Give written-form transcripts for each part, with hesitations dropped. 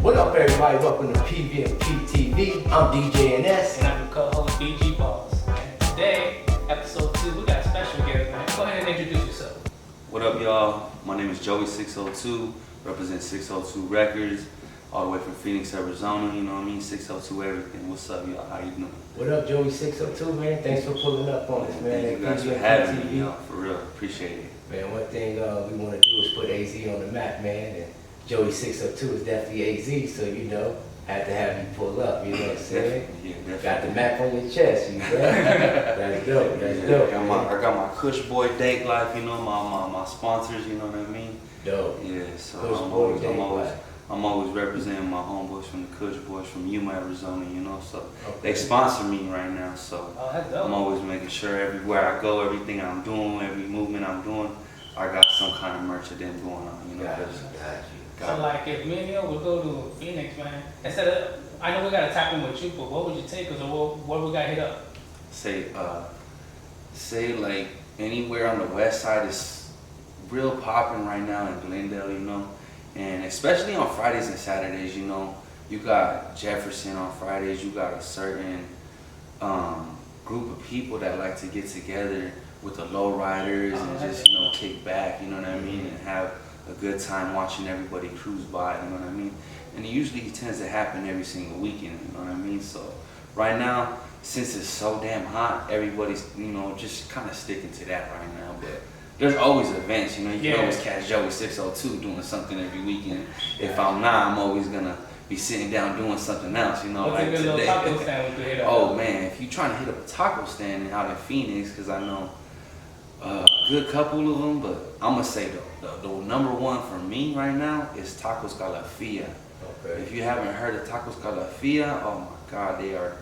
What up, everybody? Welcome to PVM&P TV. I'm DJ NS. And I'm your co-host, BG Balls. And today, episode 2, we got a special guest, man. Go ahead and introduce yourself. What up, y'all? My name is JOEY602, represent 602 Records, all the way from Phoenix, Arizona, you know what I mean? 602 everything. What's up, y'all? How you doing? What up, JOEY602, man? Thanks for pulling up on us, man. Thank you guys for having me, y'all, for real. Appreciate it. Man, one thing we want to do is put AZ on the map, man. And JOEY602 is definitely AZ, so you know, had to have you pull up, you know what I'm saying? Definitely. Got the map on your chest, you know? That's dope, that's dope. I got my Kush Boy Date Life, you know, my sponsors, you know what I mean? Dope. Yeah, so Kush I'm always representing my homeboys from the Kush Boys from Yuma, Arizona, you know, so Okay. they sponsor me right now, so Oh, that's dope. I'm always making sure everywhere I go, everything I'm doing, every movement I'm doing, I got some kind of merch of them going on, you know. Got you, 'cause- So like if me and you would go to Phoenix, man, instead of, I know we gotta tap in with you, but what would you take us or what we got hit up? Say like anywhere on the west side is real popping right now in Glendale, you know, and especially on Fridays and Saturdays, you know, you got Jefferson on Fridays, you got a certain group of people that like to get together with the lowriders and just, you know, kick back, you know what I mean, and have a good time watching everybody cruise by, you know what I mean? And it usually tends to happen every single weekend, you know what I mean? So right now, since it's so damn hot, everybody's, you know, just kind of sticking to that right now. But there's always events, you know, you can always catch JOEY602 doing something every weekend. If I'm not, I'm always gonna be sitting down doing something else, you know, What's like a good little today. taco stand we could hit up? Oh man, if you're trying to hit up a taco stand out in Phoenix, because I know a good couple of them, but I'm gonna say the number one for me right now is Tacos Calafia. Okay. If you haven't heard of Tacos Calafia, oh my God, they are,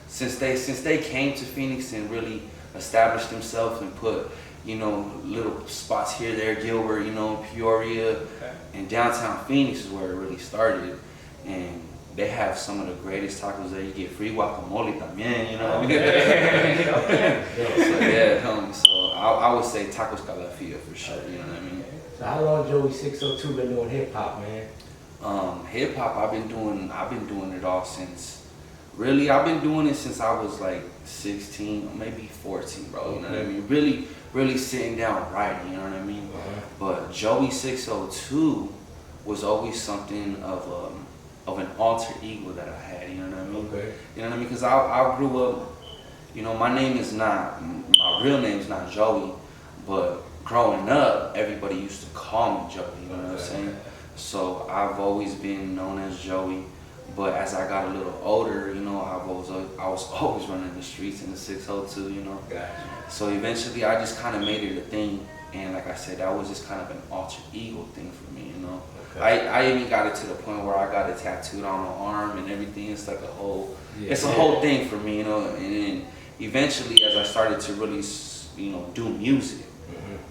since they came to Phoenix and really established themselves and put, you know, little spots here, there, Gilbert, you know, Peoria, and downtown Phoenix is where it really started. And they have some of the greatest tacos there. You get free guacamole también, you know. So yeah, so I would say Tacos Calafia for sure, you know what I mean? So how long JOEY602 been doing hip hop, man? Hip hop, I've been doing it all since, really, I've been doing it since I was like 16 or maybe 14, bro, you know what I mean? Really sitting down writing, you know what I mean? But JOEY602 was always something of an alter ego that I had, you know what I mean? Okay. You know what I mean? Because I grew up, you know, my real name's not Joey, but growing up, everybody used to call me Joey, you know what I'm saying? So I've always been known as Joey, but as I got a little older, you know, I was always running the streets in the 602, you know? Gotcha. So eventually I just kind of made it a thing, and like I said, that was just kind of an alter ego thing for me, you know? Okay. I even got it to the point where I got it tattooed on my arm and everything. It's like a whole thing for me, you know? And then eventually as I started to really, you know, do music,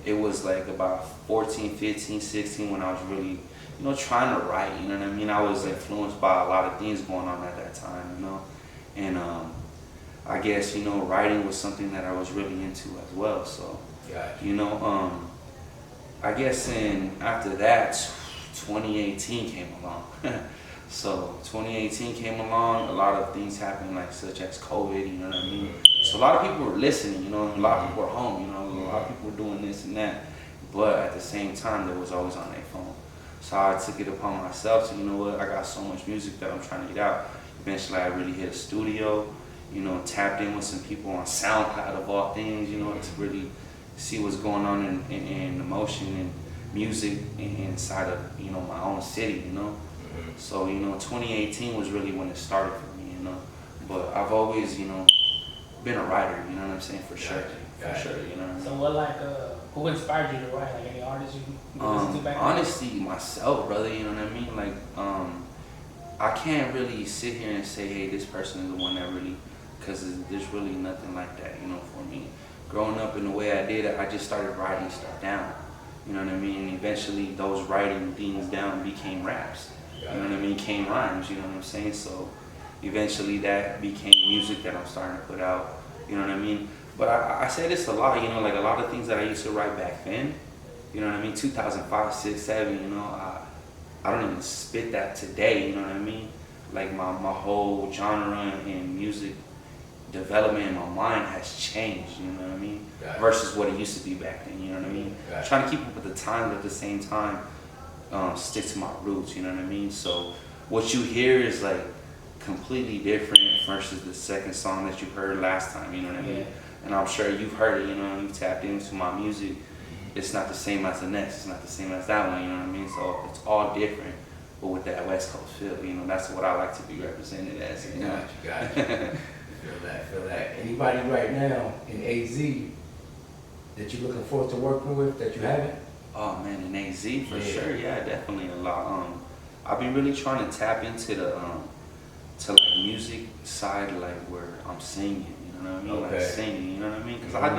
it was like about 14, 15, 16 when I was really, you know, trying to write, you know what I mean? I was influenced by a lot of things going on at that time, you know? And I guess, you know, writing was something that I was really into as well. So, Gotcha. you know, I guess after that, 2018 came along. So 2018 came along, a lot of things happened, like such as COVID, you know what I mean? So a lot of people were listening, you know, and a lot of people were home, you know, a lot of people were doing this and that. But at the same time, they was always on their phone. So I took it upon myself to, you know what, I got so much music that I'm trying to get out. Eventually I really hit a studio, you know, tapped in with some people on SoundCloud of all things, you know, to really see what's going on in emotion and music inside of, you know, my own city, you know. So, you know, 2018 was really when it started for me, you know. But I've always, you know, been a writer, you know what I'm saying, for sure. For sure, you know what I mean? So what, like, who inspired you to write? Like any artists you listen to back then? Honestly, myself, brother, you know what I mean? Like, I can't really sit here and say, hey, this person is the one that really, because there's really nothing like that, you know, for me. Growing up in the way I did, I just started writing stuff down, you know what I mean? And eventually those writing things down became raps, you know what I mean? Came rhymes, you know what I'm saying? So eventually that became music that I'm starting to put out, you know what I mean? But I say this a lot, you know, like a lot of things that I used to write back then, you know what I mean? 2005, 6, 7, you know, I don't even spit that today, you know what I mean? Like my whole genre and music development in my mind has changed, you know what I mean? Gotcha. Versus what it used to be back then, you know what I mean? Gotcha. Trying to keep up with the times, but at the same time, stick to my roots, you know what I mean? So what you hear is like completely different versus the second song that you heard last time, you know what I mean? Yeah. And I'm sure you've heard it, you know, you've tapped into my music. It's not the same as the next, it's not the same as that one, you know what I mean? So it's all different, but with that West Coast feel, you know, that's what I like to be represented as, you know? Gotcha. Feel that. Anybody right now in AZ that you're looking forward to working with that you haven't? Oh man, in AZ for sure, yeah, definitely a lot. I've been really trying to tap into the to like music side, like where I'm singing, you know what I mean? Okay. Like singing, you know what I mean? Because I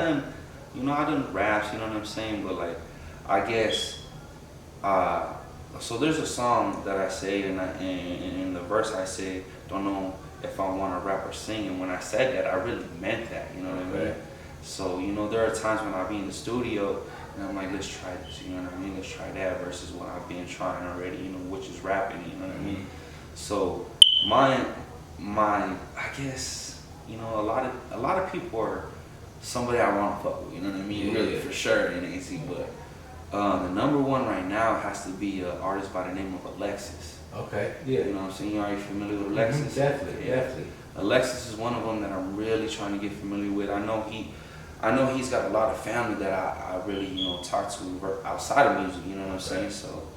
done raps, you know what I'm saying? But like, I guess, so there's a song that I say, and in the verse I say, don't know if I want to rap or sing, and when I said that, I really meant that, you know what I mean? So, you know, there are times when I'll be in the studio, and I'm like, let's try this, you know what I mean? Let's try that versus what I've been trying already, you know, which is rapping, you know what I mean? So, my, I guess, you know, a lot of people are somebody I want to fuck with, you know what I mean? Really, for sure, in AZ, but the number one right now has to be an artist by the name of Alexis. Okay, yeah. You know what I'm saying? You already familiar with Alexis? Definitely. Alexis is one of them that I'm really trying to get familiar with. I know he's got a lot of family that I really, you know, talk to outside of music, you know what I'm saying? So,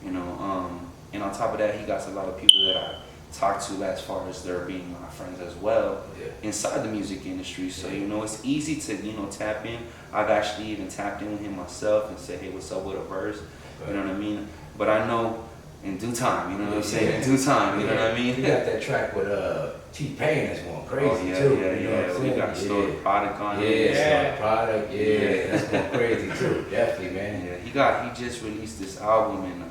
you know, and on top of that, he got a lot of people that I talk to as far as they're being my friends as well inside the music industry. So, you know, it's easy to, you know, tap in. I've actually even tapped in with him myself and said, hey, what's up with a verse? You know what I mean? But I know in due time, you know what I'm saying? In due time, you know what I mean? You got that track with T-Pain that's going crazy too. You know what I'm saying? We got Story Product on Story Product, that's going crazy too. Definitely, man. Yeah, he just released this album, and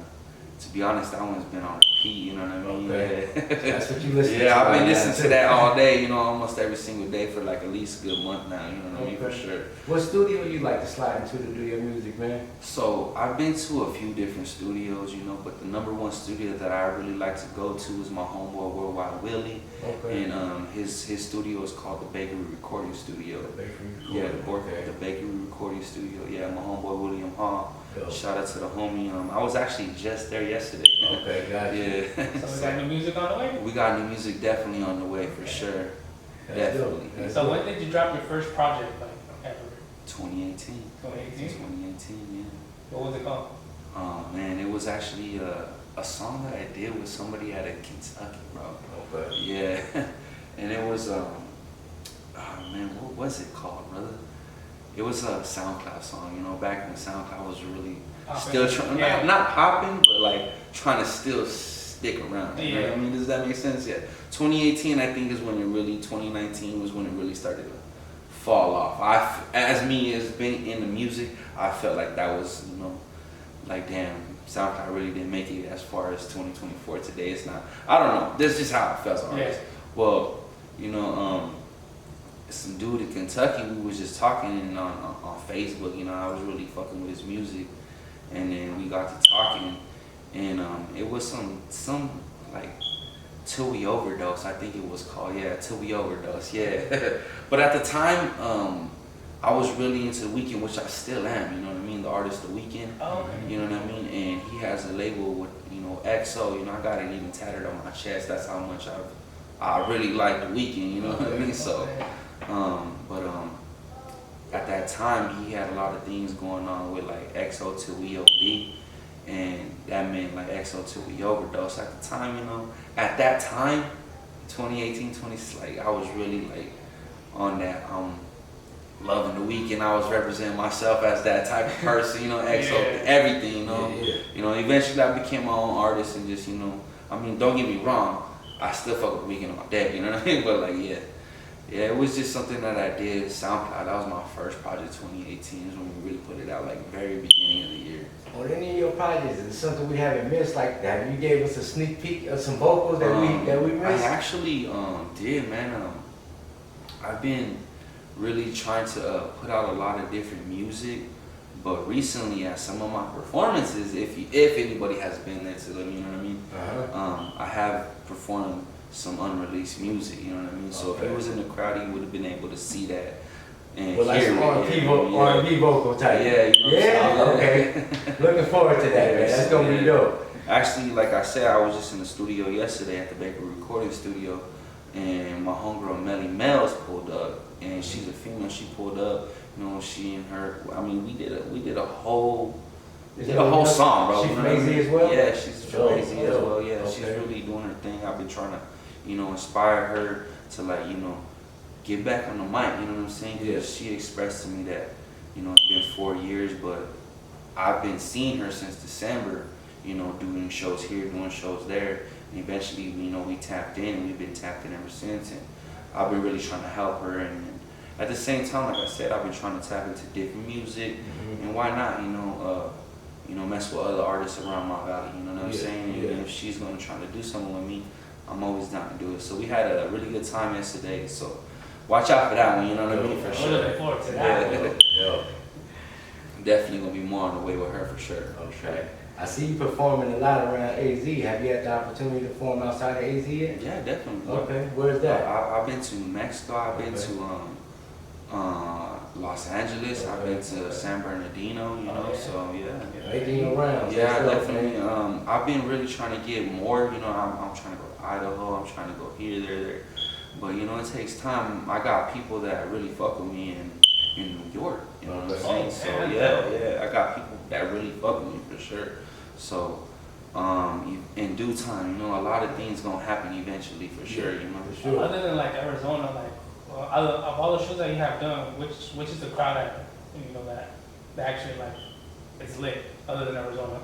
to be honest, that one's been on repeat, you know what I mean? Okay. That's what you listen to. Yeah, I've been listening to that all day, you know, almost every single day for like at least a good month now, you know what I mean, for sure. What studio you like to slide into to do your music, man? So, I've been to a few different studios, you know, but the number one studio that I really like to go to is my homeboy Worldwide Willie. Okay. And his studio is called the Bakery Recording Studio. The Bakery Recording. The Bakery Recording Studio. Yeah, my homeboy William Hall. Shout out to the homie. I was actually just there yesterday. Okay, gotcha. Yeah. So we got new music on the way? We got new music definitely on the way for sure. Definitely. So when did you drop your first project, like, ever? 2018. 2018? 2018, yeah. What was it called? Oh man, it was actually a song that I did with somebody out of Kentucky, bro. Okay. Yeah. And it was, oh man, what was it called, brother? It was a SoundCloud song, you know, back when SoundCloud was really still trying, not popping, but like trying to still stick around. You know what I mean? Does that make sense? Yeah. 2018, I think, is when it really, 2019 was when it really started to fall off. As being in the music, I felt like that was, you know, like, damn, SoundCloud really didn't make it as far as 2024 today. It's not, I don't know. That's just how it felt. Well, you know, some dude in Kentucky, we was just talking on Facebook, you know, I was really fucking with his music, and then we got to talking, and it was some like Till We Overdose, I think it was called, Till We Overdose, But at the time, I was really into The Weeknd, which I still am, you know what I mean, the artist The Weeknd, you know what I mean, and he has a label with, you know, XO, you know, I got it even tatted on my chest, that's how much I really like The Weeknd, you know what I mean, so. At that time, he had a lot of things going on with like XO Till We OD, and that meant like XO Till We Overdose. At the time, you know, at that time, 2018, like I was really like on that loving The Weeknd. I was representing myself as that type of person, you know, XO, everything, you know. You know, eventually I became my own artist and just, you know, I mean, don't get me wrong, I still fuck with The Weeknd all day, you know what I mean? But like, yeah, it was just something that I did. SoundCloud, that was my first project, 2018, is when we really put it out, like very beginning of the year. On any of your projects, is it something we haven't missed? Like, have you gave us a sneak peek of some vocals that we missed? I actually did, man. I've been really trying to put out a lot of different music, But recently at some of my performances, if anybody has been there to them, you know what I mean? I have performed some unreleased music, you know what I mean? So if he was in the crowd, he would have been able to see that and Well, like hear some it. R&B vocal type. Yeah, you know what I'm Yeah, saying? okay. Looking forward to that, man. That's gonna be dope. Actually, like I said, I was just in the studio yesterday at the Baker Recording Studio, and my homegirl Melly Mel's pulled up, and she's a female. She pulled up, you know, she and her. I mean, we did a whole song, bro. She's you know from what I AZ mean? as well? Yeah, she's from Oh, AZ as well. Yeah, okay. she's really doing her thing. I've been trying to, you know, inspire her to, like, you know, get back on the mic. You know what I'm saying? Because she expressed to me that, you know, it's been 4 years, but I've been seeing her since December. You know, doing shows here, doing shows there, and eventually, you know, we tapped in, and we've been tapped in ever since. And I've been really trying to help her, and at the same time, like I said, I've been trying to tap into different music, and why not, you know, mess with other artists around my valley. You know what I'm saying? And if she's gonna try to do something with me, I'm always down to do it. So we had a really good time yesterday. So watch out for that one. You know what I mean? For sure. I'm looking forward to that. Yo. Definitely gonna be more on the way with her for sure. Okay. I see you performing a lot around AZ. Have you had the opportunity to perform outside of AZ yet? Yeah, definitely. Okay, where's that? I've been to New Mexico. I've been to Los Angeles. I've been to San Bernardino. You know, so yeah. Making around. Yeah, definitely. I've been really trying to get more. You know, I'm trying to go to Idaho. I'm trying to go here, there. But you know, it takes time. I got people that really fuck with me in New York. You know what I'm saying? So yeah, I got people that really fuck with me for sure. So, in due time, you know, a lot of things gonna happen eventually for sure, you know. For sure. Other than like Arizona, like of all the shows that you have done, which is the crowd that you know that actually like is lit other than Arizona?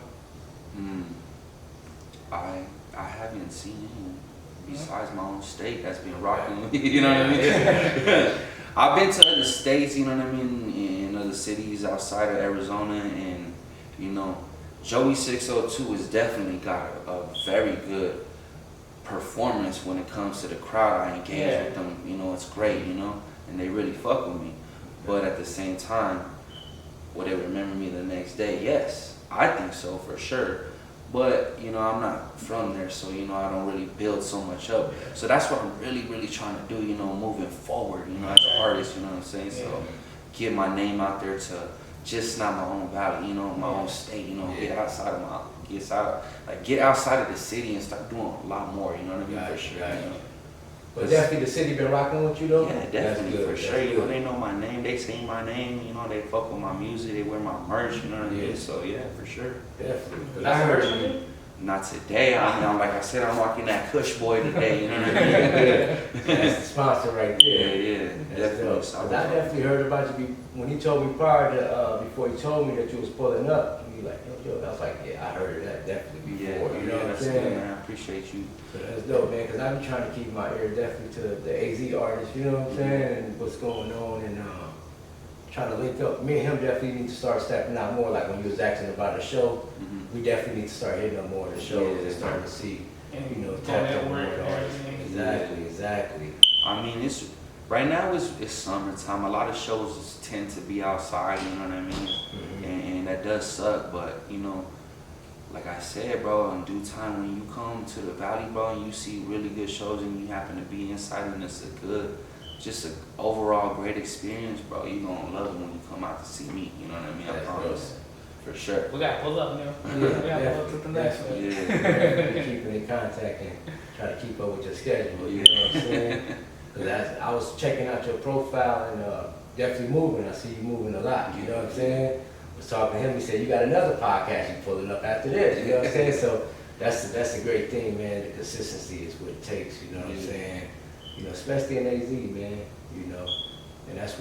I haven't seen anyone besides my own state that's been rocking with me. You know what I mean? I've been to other states, you know what I mean, in other cities outside of Arizona, and you know. JOEY602 has definitely got a very good performance when it comes to the crowd. I engage with them, you know, it's great, you know, and they really fuck with me. But at the same time, will they remember me the next day? Yes, I think so for sure. But, you know, I'm not from there, so, you know, I don't really build so much up. So that's what I'm really, really trying to do, you know, moving forward, you know, as an artist, you know what I'm saying? So get my name out there to just not my own valley, you know, my own state, you know, get outside of the city and start doing a lot more, you know what I mean? For sure. You know? But definitely the city been rocking with you though? Yeah, definitely, for sure. You know, they know my name, they sing my name, you know, they fuck with my music, they wear my merch, you know what I mean? So yeah, for sure. Definitely. I heard you. Not today. I'm like I said, I'm rocking that Kush Boy today. You know what I mean? That's the sponsor right there. Yeah, definitely. I definitely heard about you when he told me before he told me that you was pulling up. You like, yo, I was like, yeah, I heard that definitely before. You know what I'm saying? Good, man. I appreciate you. So that's dope, man. Cause I've been trying to keep my ear definitely to the AZ artists. You know what I'm saying? And what's going on and trying to link up. Me and him definitely need to start stepping out more. Like when you was asking about the show. We definitely need to start hitting up more of the shows and starting to see, you know, tap into more of the artists. Exactly. I mean, right now it's summertime. A lot of shows tend to be outside, you know what I mean? And that does suck, but you know, like I said, bro, in due time when you come to the valley, bro, and you see really good shows and you happen to be inside and it's just an overall great experience, bro. You're gonna love it when you come out to see me, you know what I mean? I promise. For sure. We gotta pull up, man. We gotta pull up to the next one. Yeah, keeping in contact and try to keep up with your schedule, you know what I'm saying? Cause I was checking out your profile and definitely moving. I see you moving a lot, you know what I'm saying? I was talking to him, he said, you got another podcast you pulling up after this, you know what I'm saying? So that's a great thing, man. The consistency is what it takes, you know what I'm saying? You know, especially in AZ, man, you know? And that's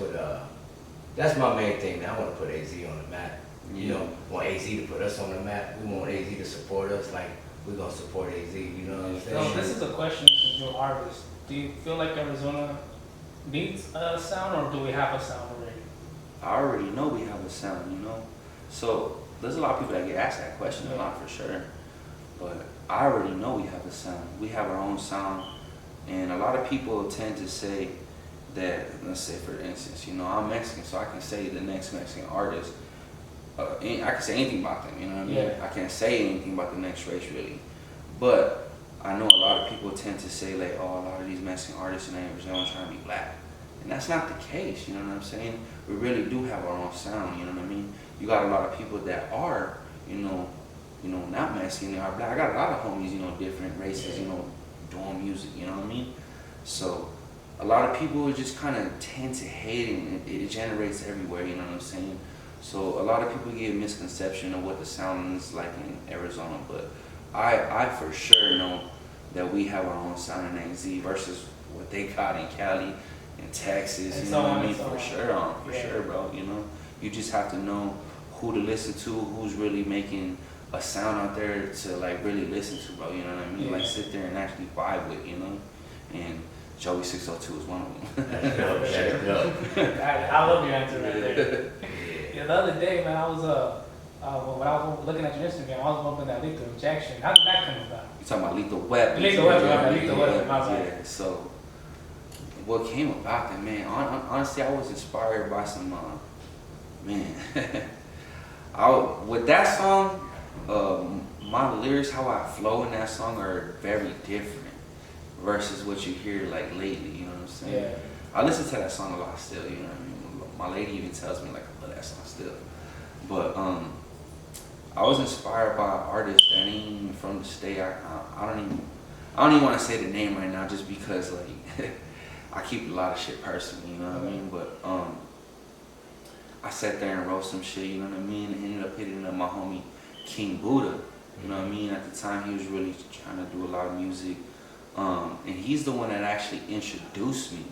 my main thing, man. I want to put AZ on the map. You know, want AZ to put us on the map. We want AZ to support us like we're going to support AZ, you know what I'm saying? So this is a question since you're an artist. Do you feel like Arizona needs a sound or do we have a sound already? I already know we have a sound, you know? So there's a lot of people that get asked that question a lot for sure. But I already know we have a sound. We have our own sound. And a lot of people tend to say that, let's say for instance, you know, I'm Mexican, so I can say the next Mexican artist. I can say anything about them, you know what I mean? Yeah. I can't say anything about the next race really, but I know a lot of people tend to say like, oh, a lot of these Mexican artists in Arizona trying to be black, and that's not the case. You know what I'm saying? We really do have our own sound. You know what I mean? You got a lot of people that are, not Mexican, they are black. I got a lot of homies, different races, doing music. You know what I mean? So a lot of people just kind of tend to hate it, and it generates everywhere. You know what I'm saying? So a lot of people get a misconception of what the sound is like in Arizona, but I for sure know that we have our own sound in AZ versus what they got in Cali and Texas. And You so know what on I mean? and so For on. sure, for Yeah. sure, bro. You just have to know who to listen to, who's really making a sound out there to like really listen to, bro. You know what I mean? Yeah. Like sit there and actually vibe with, and JOEY602 is one of them. That's dope, that's dope. I love your answer right there. Yeah. Yeah, the other day, man, I was when I was looking at your Instagram, I was bumping that Lethal Injection. How did that come about? You talking about Lethal Weapons? Lethal Weapons, Yeah, Lethal Weapons, my bad. yeah. So what came about that, man? Honestly, I was inspired by some man. With that song, my lyrics, how I flow in that song are very different versus what you hear like lately. You know what I'm saying? Yeah. I listen to that song a lot still. You know what I mean? My lady even tells me like I love that song still. But I was inspired by artists that ain't even from the state. I don't even want to say the name right now just because like I keep a lot of shit personal, you know what I mean? But I sat there and wrote some shit, you know what I mean? And ended up hitting up my homie King Buddha, you know what I mean? At the time he was really trying to do a lot of music. And he's the one that actually introduced me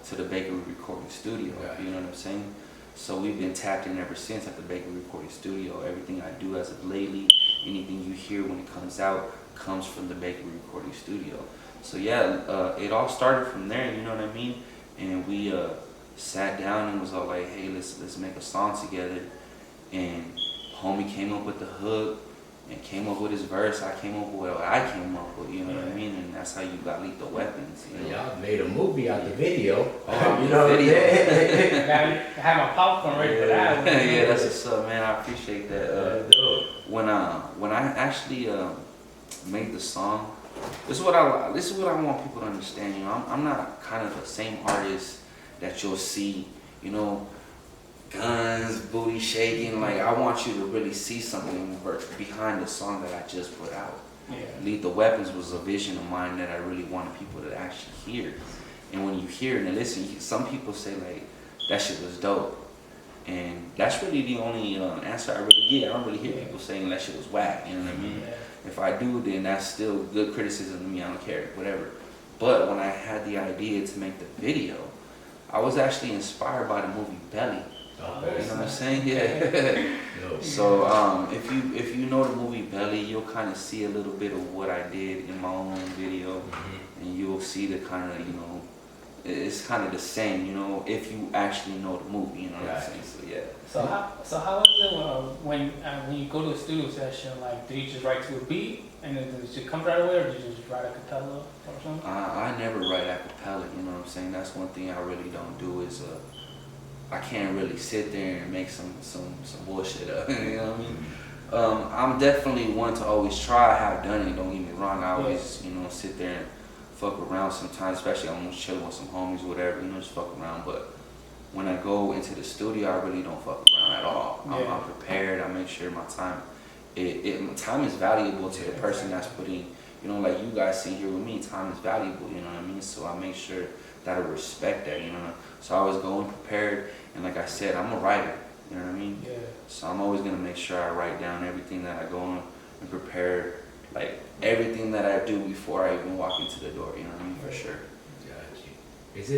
to the Bakery Recording Studio, you know what I'm saying? So we've been tapped in ever since at the Bakery Recording Studio. Everything I do as of lately, anything you hear when it comes out, comes from the Bakery Recording Studio. So yeah, it all started from there, you know what I mean? And we sat down and was all like, hey, let's make a song together. And homie came up with the hook and came up with his verse. I came up with what I came up with, you know what I mean? And that's how you got Lethal Weapons. You know? Y'all made a movie out the video. Oh, You know what I'm video. saying? I had my popcorn ready for that. Yeah, that's what's up, man. I appreciate that. That's dope. When I actually made the song, this is what I want people to understand. You know, I'm not kind of the same artist that you'll see. You know, guns, booty shaking. Like I want you to really see something behind the song that I just put out. Yeah. Lethal Weapons was a vision of mine that I really wanted people to actually hear. And when you hear it and listen, some people say like, that shit was dope. And that's really the only answer I really get. I don't really hear people saying that shit was whack, you know what I mean? Yeah. If I do, then that's still good criticism to me, I don't care, whatever. But when I had the idea to make the video, I was actually inspired by the movie Belly. You know what I'm saying? Yeah. Dope. So if you know the movie Belly, you'll kind of see a little bit of what I did in my own video, and you'll see the kind of, it's kind of the same, if you actually know the movie, you know what I'm saying? So yeah. So how is it when you go to a studio session? Like, do you just write to a beat and then does it come right away, or do you just write a cappella or something? I never write a cappella, you know what I'm saying? That's one thing I really don't do is I can't really sit there and make some bullshit up, you know what I mean? I'm definitely one to always try. I have done it, don't get me wrong. I always, sit there and fuck around sometimes, especially I'm just chilling with some homies, whatever, just fuck around. But when I go into the studio, I really don't fuck around at all. Yeah. I'm prepared. I make sure my time, time is valuable to the person that's putting, like you guys sitting here with me, time is valuable, you know what I mean? So I make sure that I respect that, So I always go in prepared, and like I said, I'm a writer, you know what I mean? Yeah. So I'm always gonna make sure I write down everything that I go on and prepare, like everything that I do before I even walk into the door, you know what I mean? For sure. Got you. Is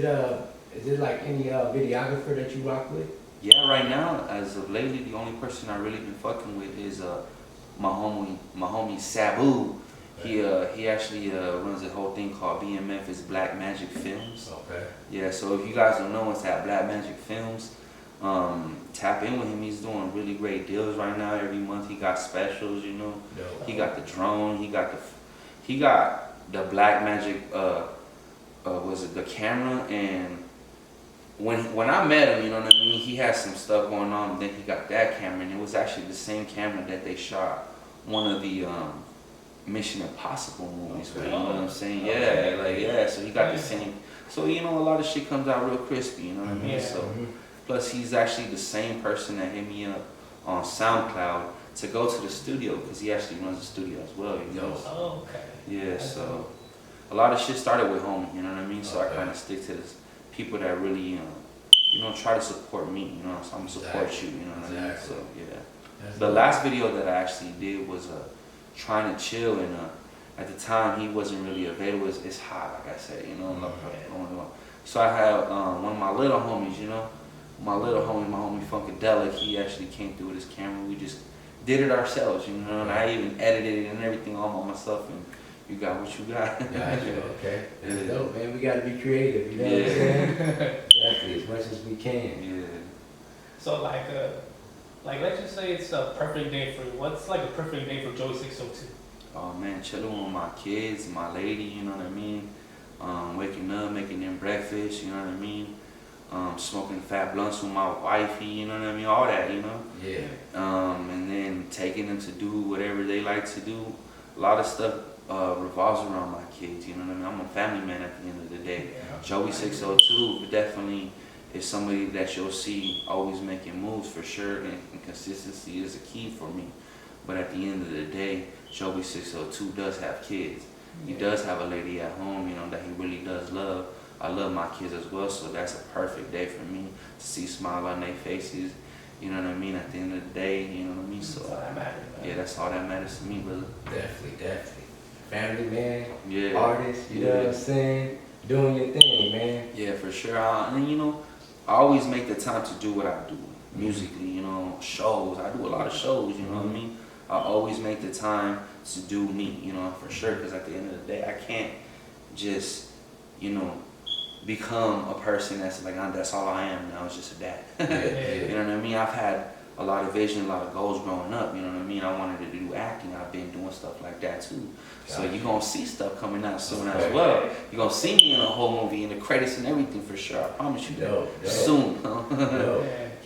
it like any videographer that you rock with? Yeah, right now, as of lately, the only person I really been fucking with is my homie Sabu. He actually runs a whole thing called BMF, it's Black Magic Films. Okay. Yeah, so if you guys don't know, it's at Black Magic Films. Tap in with him. He's doing really great deals right now. Every month he got specials, Dope. He got the drone. He got the Black Magic. Was it the camera and when I met him, you know what I mean, he had some stuff going on, and then he got that camera, and it was actually the same camera that they shot one of the Mission Impossible movies with, you know what I'm saying? Yeah, like, yeah, so he got the same, so, you know, a lot of shit comes out real crispy, you know what I mean? So, plus he's actually the same person that hit me up on SoundCloud to go to the studio, because he actually runs the studio as well, you know? Oh, okay. Yeah, so a lot of shit started with homie, you know what I mean? So I kind of stick to this people that really, you know, try to support me, you know, so I'm gonna support you, you know what I mean? So yeah. The last video that I actually did was trying to chill, and at the time he wasn't really available. It's hot, like I said, you know. So I had one of my little homies, you know, my homie Funkadelic. He actually came through with his camera. We just did it ourselves, you know, and I even edited it and everything all by myself. And you got what you got. Gotcha, okay. That's dope, man. We gotta be creative, you know what I'm saying? Definitely, as much as we can. Yeah. So like let's just say it's a perfect day for you. What's like a perfect day for JOEY602? Oh man, chilling with my kids, my lady, you know what I mean? Waking up, making them breakfast, you know what I mean? Smoking fat blunts with my wifey, you know what I mean? All that, you know? Yeah. And then taking them to do whatever they like to do. A lot of stuff revolves around my kids, you know what I mean? I'm a family man at the end of the day. JOEY602 definitely is somebody that you'll see always making moves for sure, and consistency is a key for me. But at the end of the day, JOEY602 does have kids. He does have a lady at home, you know, that he really does love. I love my kids as well, so that's a perfect day for me to see smile on their faces. You know what I mean? At the end of the day, you know what I mean? So that's all that matters, yeah, that's all that matters to me, brother. Definitely. Family man, Yeah. artist, you know what I'm saying? Doing your thing, man. Yeah, for sure. And you know, I always make the time to do what I do musically, you know, shows. I do a lot of shows, you know what I mean? I always make the time to do me, you know, for sure, because at the end of the day, I can't just, you know, become a person that's like, that's all I am now, it's just a dad. You know what I mean? I've had a lot of vision, a lot of goals growing up, you know what I mean? I wanted to do acting, I've been doing stuff like that too. So you're going to see stuff coming out soon as well. You're going to see me in a whole movie, in the credits and everything for sure, I promise you that. Soon.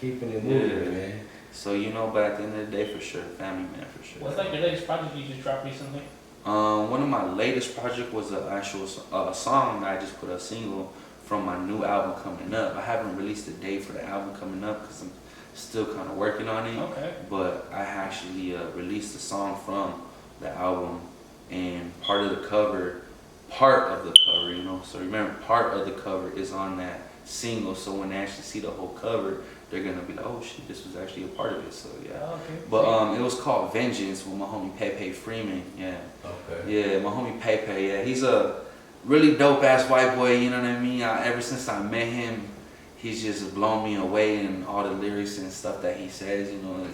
Keeping it moving, man. So, you know, but at the end of the day, for sure, family man, for sure. What's like your latest project you just dropped recently? One of my latest projects was an actual song. I just put a single from my new album coming up. I haven't released a date for the album coming up because I'm still kind of working on it. Okay. But I actually released a song from the album, and part of the cover, you know. So remember, part of the cover is on that single. So when they actually see the whole cover, they're gonna be like, oh shit, this was actually a part of it. So yeah. Okay. But it was called Vengeance with my homie Pepe Freeman. Yeah. Okay. Yeah, my homie Pepe. Yeah, he's a really dope ass white boy. You know what I mean? Ever since I met him, he's just blown me away in all the lyrics and stuff that he says. You know,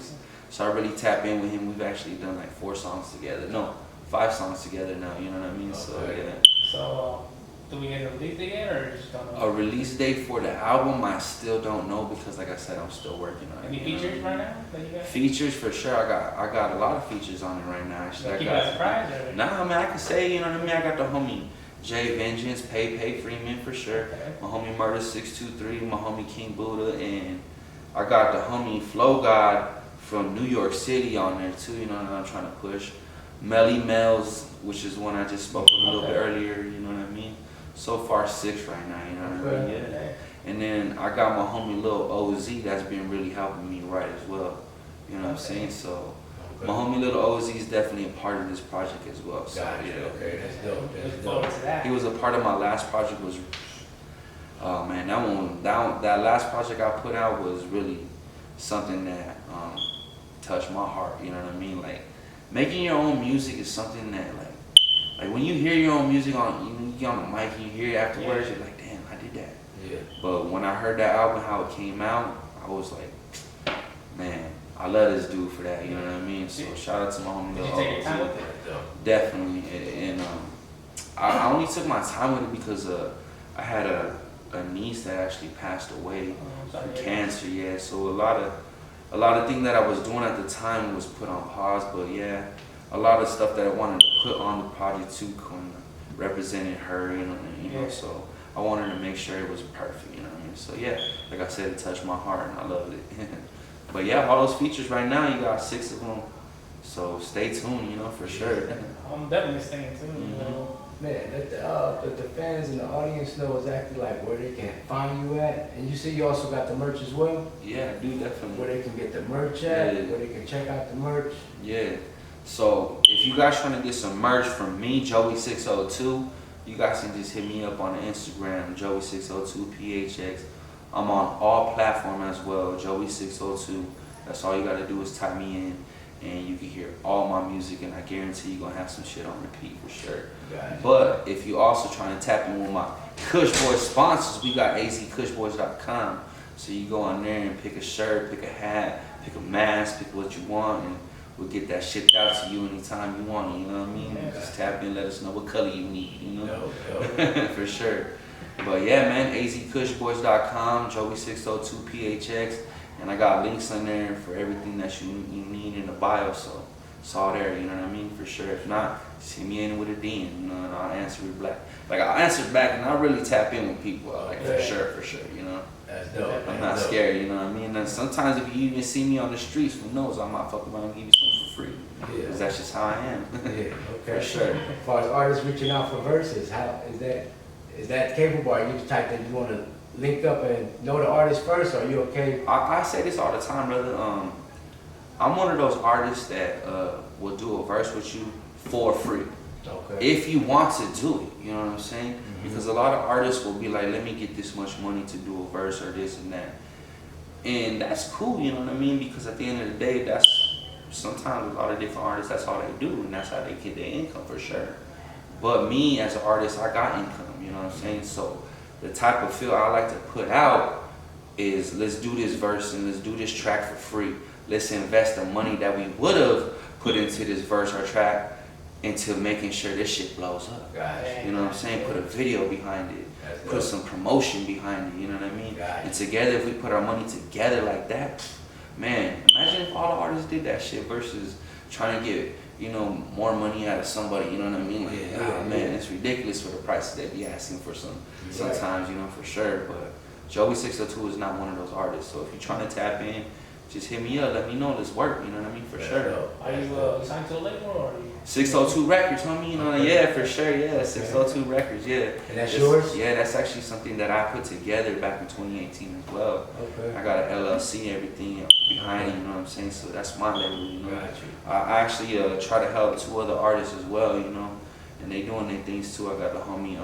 so I really tap in with him. We've actually done like 5 songs together now. You know what I mean? Okay. So yeah. So. Do we get a release date yet, or just don't know? A release date for the album, I still don't know because, like I said, I'm still working on it. Any features right now that you got? Features for sure. I got a lot of features on it right now. Actually, Keep it a surprise, or? Nah, I mean, I can say, you know what I mean. I got the homie J Vengeance, Pepe Freeman for sure. Okay. My homie Murder 623, my homie King Buddha, and I got the homie Flow God from New York City on there too. You know what I'm trying to push. Melly Mel's, which is one I just spoke a little bit earlier. You know what I mean. So far 6 right now, you know what I mean? Yeah. And then I got my homie Lil OZ that's been really helping me write as well. You know what I'm saying? So my homie Lil OZ is definitely a part of this project as well. So Gotcha. Okay, that's dope. That's Look forward to that. he was a part of my last project. Was oh man, that last project I put out was really something that touched my heart. You know what I mean? Like making your own music is something that like when you hear your own music you get on the mic and you hear it afterwards, you're like, damn, I did that. Yeah. But when I heard that album, how it came out, I was like, man, I love this dude for that, you know what I mean? So shout out to my homie. Did you take your time with it? Definitely. And I only took my time with it because I had a niece that actually passed away from cancer, yeah. So a lot of things that I was doing at the time was put on pause, but yeah, a lot of stuff that I wanted to put on the project too represented her, you know. So I wanted to make sure it was perfect, you know what I mean? So yeah, like I said, it touched my heart and I loved it. But yeah, all those features right now, you got 6 of them. So stay tuned, you know, for sure. I'm definitely staying tuned, you know. Man, let the fans and the audience know exactly like where they can find you at. And you see you also got the merch as well? Yeah, I do definitely. Where they can get the merch at, Yeah. where they can check out the merch. Yeah. So if you guys trying to get some merch from me, JOEY602, you guys can just hit me up on the Instagram, JOEY602PHX. I'm on all platforms as well, JOEY602. That's all you gotta do is type me in and you can hear all my music, and I guarantee you're gonna have some shit on repeat for sure. Gotcha. But if you also trying to tap in with my Kush Boys sponsors, we got azkushboys.com. So you go on there and pick a shirt, pick a hat, pick a mask, pick what you want, and we'll get that shipped out to you anytime you want it, you know what I mean? Yeah. Just tap in, let us know what color you need, you know? No. For sure. But yeah, man, azkushboys.com, JOEY602PHX, and I got links in there for everything that you need in the bio, so it's all there, you know what I mean? For sure. If not, just hit me in with a DM, you know, and I'll answer it back. Like, I'll answer back, and I really tap in with people, like, for sure, you know? That's dope. I'm not scared, you know what I mean? And sometimes if you even see me on the streets, who knows, I might fuck around and give you something for free. Yeah. Because that's just how I am. Yeah, okay. For sure. As far as artists reaching out for verses, how is that capable? Are you the type that you want to link up and know the artist first, or are you okay? I say this all the time, brother. I'm one of those artists that will do a verse with you for free. Okay. If you want to do it, you know what I'm saying? Because a lot of artists will be like, let me get this much money to do a verse or this and that. And that's cool, you know what I mean? Because at the end of the day, that's sometimes a lot of different artists, that's all they do, and that's how they get their income for sure. But me as an artist, I got income, you know what I'm saying? So the type of feel I like to put out is, let's do this verse and let's do this track for free. Let's invest the money that we would have put into this verse or track into making sure this shit blows up. Gotcha. You know what I'm saying? Put a video behind it. That's Put dope. some promotion behind it, you know what I mean? Gotcha. And together, if we put our money together like that, man, imagine if all the artists did that shit versus trying to get, you know, more money out of somebody, you know what I mean? Like, man, it's ridiculous for the prices they be asking for sometimes, you know, for sure. But JOEY602 is not one of those artists. So if you're trying to tap in, just hit me up, let me know this work, you know what I mean? For sure. Are you signed to a label or are you? 602 Records, homie, you know, yeah, for sure, yeah, 602 Records, yeah. And that's yours? Yeah, that's actually something that I put together back in 2018 as well. Okay. I got an LLC, everything behind it, you know what I'm saying? So that's my label, you know. Gotcha. I actually try to help 2 other artists as well, you know, and they doing their things too. I got the homie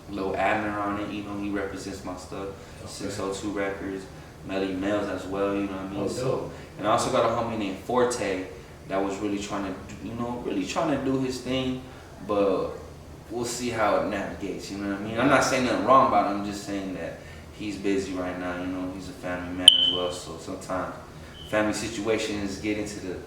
Lil Abner on it, you know, he represents my stuff. Okay. 602 Records, Melly Mills as well, you know what I mean? Oh, So, dope. and I also got a homie named Forte that was really trying to, you know, really trying to do his thing, but we'll see how it navigates, you know what I mean? I'm not saying nothing wrong about him, I'm just saying that he's busy right now, you know, he's a family man as well, so sometimes family situations get into the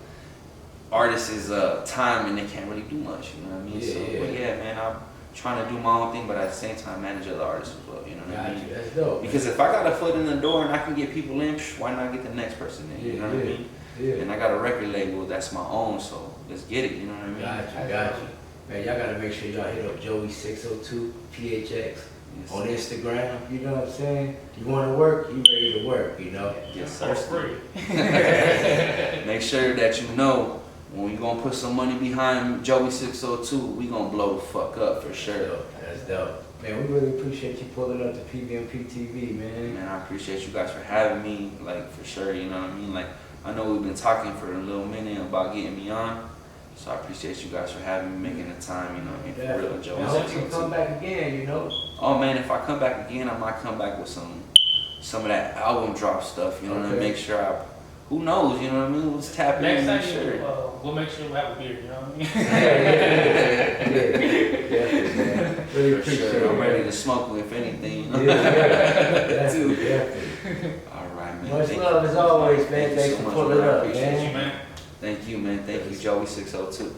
artist's time and they can't really do much, you know what I mean? Yeah, So, yeah. but yeah, man, I'm trying to do my own thing, but at the same time manage other artists as well, you know what I mean? Gotcha. That's dope. Because if I got a foot in the door and I can get people in, why not get the next person in, you know what I mean? Yeah. And I got a record label that's my own, so let's get it, you know what I mean? Gotcha. Man, y'all gotta make sure y'all hit up JOEY602PHX Yes, on sir. Instagram. You know what I'm saying? You wanna work, you ready to work, you know? Yes, For sir. free. Make sure that you know when we gonna put some money behind JOEY602, we gonna blow the fuck up for sure. That's dope. Man, we really appreciate you pulling up to PVM&P TV, man. Man, I appreciate you guys for having me, like, for sure, you know what I mean? Like, I know we've been talking for a little minute about getting me on, so I appreciate you guys for having me, making the time, you know what I mean, for real, I hope you come JOEY602. back again, you know? Oh man, if I come back again, I might come back with some of that album drop stuff, you know what I mean? Okay. Make sure who knows, you know what I mean? Let's tap in Next and time make sure. we'll make sure we have a beer, you know what I mean? Yeah, man. Really For appreciate sure. it. I'm ready to smoke if anything. Definitely. All right, man. Much Thank love you. as always, man. Thank you Thanks so for much, pulling man. I up, appreciate man. You, man. Thank you, man. Thank you, JOEY602.